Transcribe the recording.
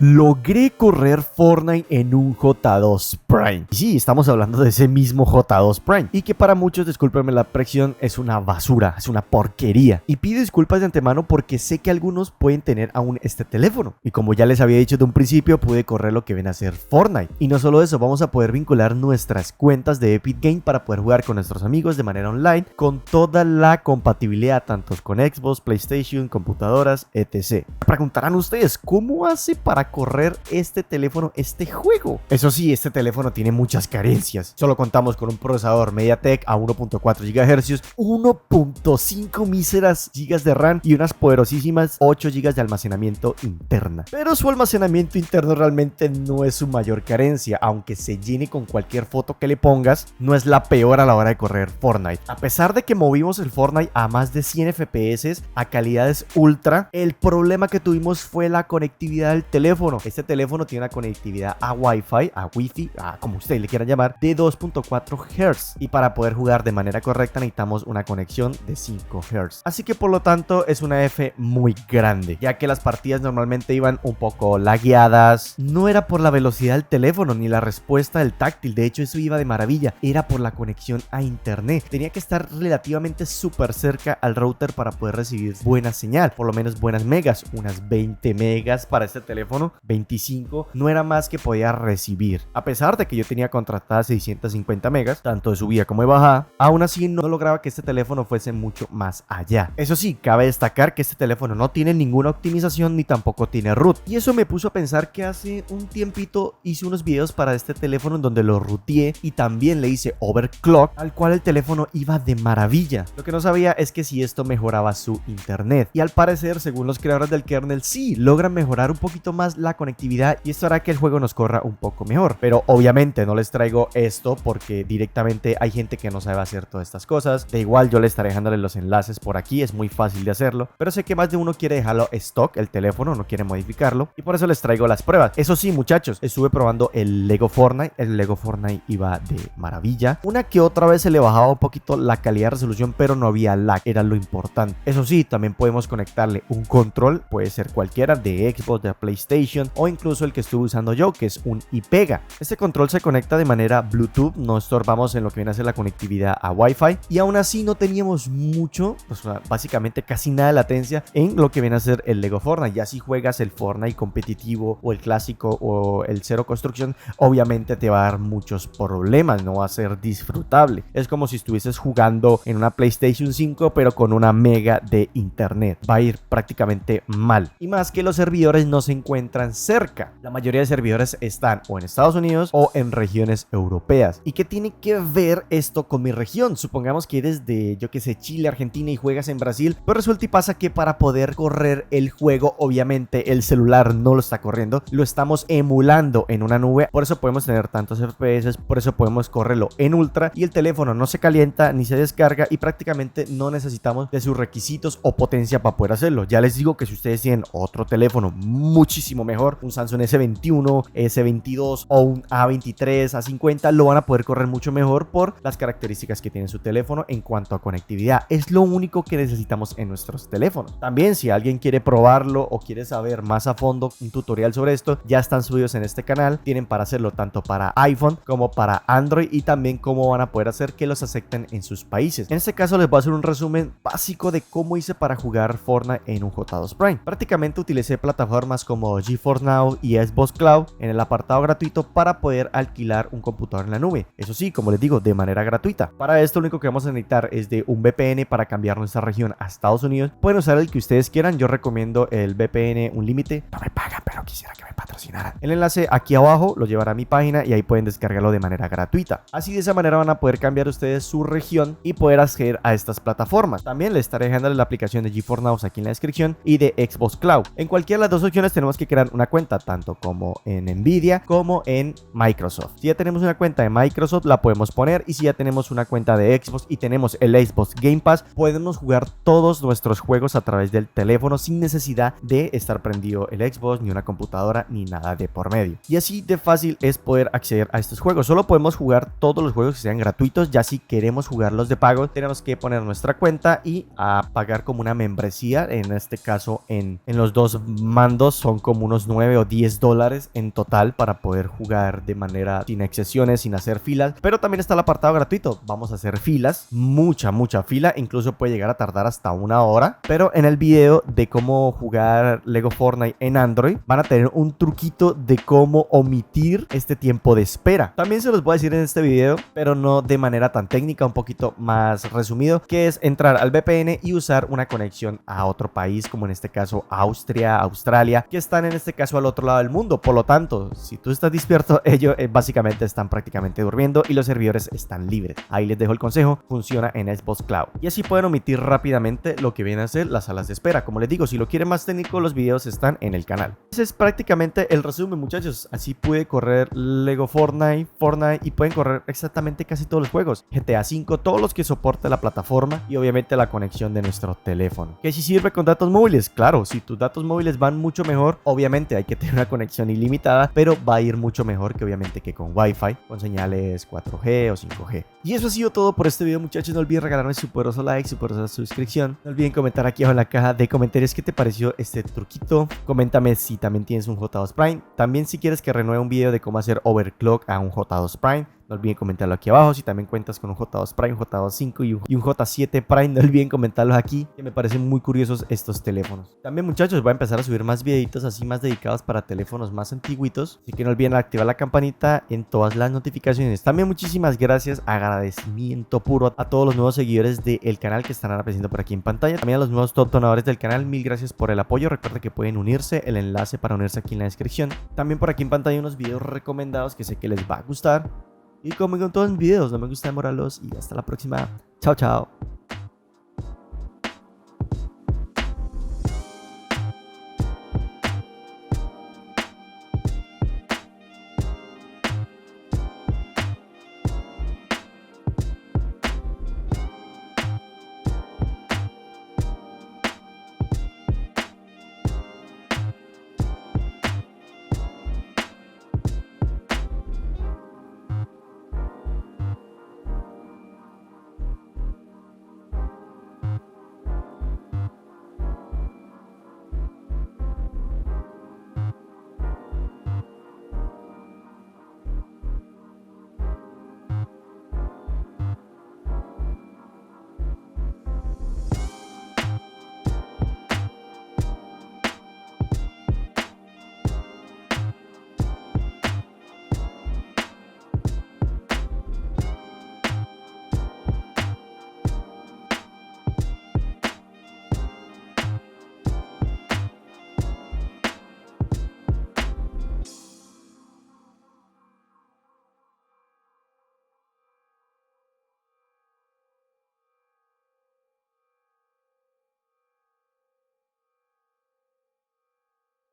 Logré correr Fortnite en un J2 Prime. Y sí, estamos hablando de ese mismo J2 Prime. Y que para muchos, discúlpenme la expresión, es una basura, es una porquería. Y pido disculpas de antemano porque sé que algunos pueden tener aún este teléfono. Y como ya les había dicho de un principio, pude correr lo que viene a ser Fortnite. Y no solo eso, vamos a poder vincular nuestras cuentas de Epic Game para poder jugar con nuestros amigos de manera online con toda la compatibilidad, tanto con Xbox, PlayStation, computadoras, etc. Preguntarán ustedes, ¿cómo hace para correr este teléfono, este juego? Eso sí, este teléfono tiene muchas carencias. Solo contamos con un procesador MediaTek a 1.4 GHz, 1.5 míseras GB de RAM y unas poderosísimas 8 GB de almacenamiento interna. Pero su almacenamiento interno realmente no es su mayor carencia, aunque se llene con cualquier foto que le pongas, no es la peor a la hora de correr Fortnite. A pesar de que movimos el Fortnite a más de 100 FPS a calidades ultra, el problema que tuvimos fue la conectividad del teléfono. Este teléfono tiene una conectividad a Wi-Fi, a Wi-Fi, como ustedes le quieran llamar, de 2.4 Hz. Y para poder jugar de manera correcta necesitamos una conexión de 5 Hz. Así que por lo tanto es una F muy grande, ya que las partidas normalmente iban un poco lagueadas. No era por la velocidad del teléfono ni la respuesta del táctil, de hecho eso iba de maravilla, era por la conexión a internet. Tenía que estar relativamente súper cerca al router para poder recibir buena señal, por lo menos buenas megas, unas 20 megas para este teléfono, 25 no era más que podía recibir. A pesar de que yo tenía contratadas 650 megas, tanto de subida como de bajada, aún así no lograba que este teléfono fuese mucho más allá. Eso sí, cabe destacar que este teléfono no tiene ninguna optimización ni tampoco tiene root. Y eso me puso a pensar que hace un tiempito hice unos videos para este teléfono en donde lo rooteé y también le hice overclock, al cual el teléfono iba de maravilla. Lo que no sabía es que si esto mejoraba su internet. Y al parecer, según los creadores del kernel, sí, logran mejorar un poquito más la conectividad y esto hará que el juego nos corra un poco mejor. Pero obviamente no les traigo esto porque directamente hay gente que no sabe hacer todas estas cosas. De igual yo les estaré dejándole los enlaces por aquí, es muy fácil de hacerlo, pero sé que más de uno quiere dejarlo stock, el teléfono, no quiere modificarlo y por eso les traigo las pruebas. Eso sí, muchachos, estuve probando el Lego Fortnite, iba de maravilla. Una que otra vez se le bajaba un poquito la calidad de resolución, pero no había lag, era lo importante. Eso sí, también podemos conectarle un control, puede ser cualquiera, de Xbox, de PlayStation o incluso el que estuve usando yo, que es un iPega. Este control se conecta de manera Bluetooth, no estorbamos en lo que viene a ser la conectividad a Wi-Fi y aún así no teníamos mucho, pues básicamente casi nada de latencia en lo que viene a ser el Lego Fortnite. Ya si juegas el Fortnite competitivo o el clásico o el Zero Construction, obviamente te va a dar muchos problemas, no va a ser disfrutable. Es como si estuvieses jugando en una PlayStation 5 pero con una mega de internet, va a ir prácticamente mal. Y más que los servidores no se encuentran cerca. La mayoría de servidores están o en Estados Unidos o en regiones europeas. ¿Y qué tiene que ver esto con mi región? Supongamos que eres de, yo que sé, Chile, Argentina y juegas en Brasil, pero resulta y pasa que para poder correr el juego, obviamente el celular no lo está corriendo, lo estamos emulando en una nube, por eso podemos tener tantos FPS, por eso podemos correrlo en ultra y el teléfono no se calienta ni se descarga y prácticamente no necesitamos de sus requisitos o potencia para poder hacerlo. Ya les digo que si ustedes tienen otro teléfono muchísimo mejor, un Samsung S21, S22 o un A23, A50, lo van a poder correr mucho mejor por las características que tiene su teléfono en cuanto a conectividad. Es lo único que necesitamos en nuestros teléfonos. También si alguien quiere probarlo o quiere saber más a fondo un tutorial sobre esto, ya están subidos en este canal. Tienen para hacerlo tanto para iPhone como para Android y también cómo van a poder hacer que los acepten en sus países. En este caso les voy a hacer un resumen básico de cómo hice para jugar Fortnite en un J2 Prime. Prácticamente utilicé plataformas como GeForce Now y Xbox Cloud en el apartado gratuito para poder alquilar un computador en la nube. Eso sí, como les digo, de manera gratuita. Para esto lo único que vamos a necesitar es de un VPN para cambiar nuestra región a Estados Unidos. Pueden usar el que ustedes quieran, yo recomiendo el VPN Unlimited. No me pagan, pero quisiera que me patrocinaran. El enlace aquí abajo lo llevará a mi página y ahí pueden descargarlo de manera gratuita. Así de esa manera van a poder cambiar ustedes su región y poder acceder a estas plataformas. También les estaré dejando la aplicación de GeForce Now aquí en la descripción y de Xbox Cloud. En cualquiera de las dos opciones tenemos que crear una cuenta, tanto como en Nvidia como en Microsoft. Si ya tenemos una cuenta de Microsoft la podemos poner y si ya tenemos una cuenta de Xbox y tenemos el Xbox Game Pass, podemos jugar todos nuestros juegos a través del teléfono sin necesidad de estar prendido el Xbox ni una computadora ni nada de por medio. Y así de fácil es poder acceder a estos juegos. Solo podemos jugar todos los juegos que sean gratuitos. Ya si queremos jugarlos de pago, tenemos que poner nuestra cuenta y a pagar como una membresía. En este caso en los dos mandos son como unos 9 o 10 dólares en total para poder jugar de manera sin excepciones, sin hacer filas. Pero también está el apartado gratuito. Vamos a hacer filas, mucha fila, incluso puede llegar a tardar hasta 1 hora. Pero en el video de cómo jugar Lego Fortnite en Android van a tener un truquito de cómo omitir este tiempo de espera. También se los voy a decir en este video, pero no de manera tan técnica, un poquito más resumido, que es entrar al VPN y usar una conexión a otro país, como en este caso Austria, Australia, que están en este caso al otro lado del mundo. Por lo tanto, si tú estás despierto, ellos básicamente están prácticamente durmiendo y los servidores están libres. Ahí les dejo el consejo, funciona en Xbox Cloud. Y así pueden omitir rápidamente lo que viene a ser las salas de espera. Como les digo, si lo quieren más técnico, los videos están en el canal. Ese es prácticamente el resumen, muchachos. Así pude correr Lego Fortnite y pueden correr exactamente casi todos los juegos. GTA V, todos los que soporte la plataforma y obviamente la conexión de nuestro teléfono. Que si sirve con datos móviles, claro, si tus datos móviles van mucho mejor, obviamente hay que tener una conexión ilimitada, pero va a ir mucho mejor que obviamente que con Wi-Fi, con señales 4G o 5G. Y eso ha sido todo por este video, muchachos. No olviden regalarme su poderoso like, su poderosa suscripción. No olviden comentar aquí abajo en la caja de comentarios qué te pareció este truquito. Coméntame si también tienes un J2 Prime. También si quieres que renueve un video de cómo hacer overclock a un J2 Prime. No olviden comentarlo aquí abajo. Si también cuentas con un J2 Prime, J2 5 y un J7 Prime, no olviden comentarlos aquí, que me parecen muy curiosos estos teléfonos. También, muchachos, voy a empezar a subir más videitos así más dedicados para teléfonos más antiguitos. Así que no olviden activar la campanita en todas las notificaciones. También muchísimas gracias, agradecimiento puro a todos los nuevos seguidores del canal que están apareciendo por aquí en pantalla. También a los nuevos top donadores del canal, mil gracias por el apoyo. Recuerden que pueden unirse, el enlace para unirse aquí en la descripción. También por aquí en pantalla hay unos videos recomendados que sé que les va a gustar. Y como con todos mis videos, no me gusta demorarlos y hasta la próxima. Chao, chao.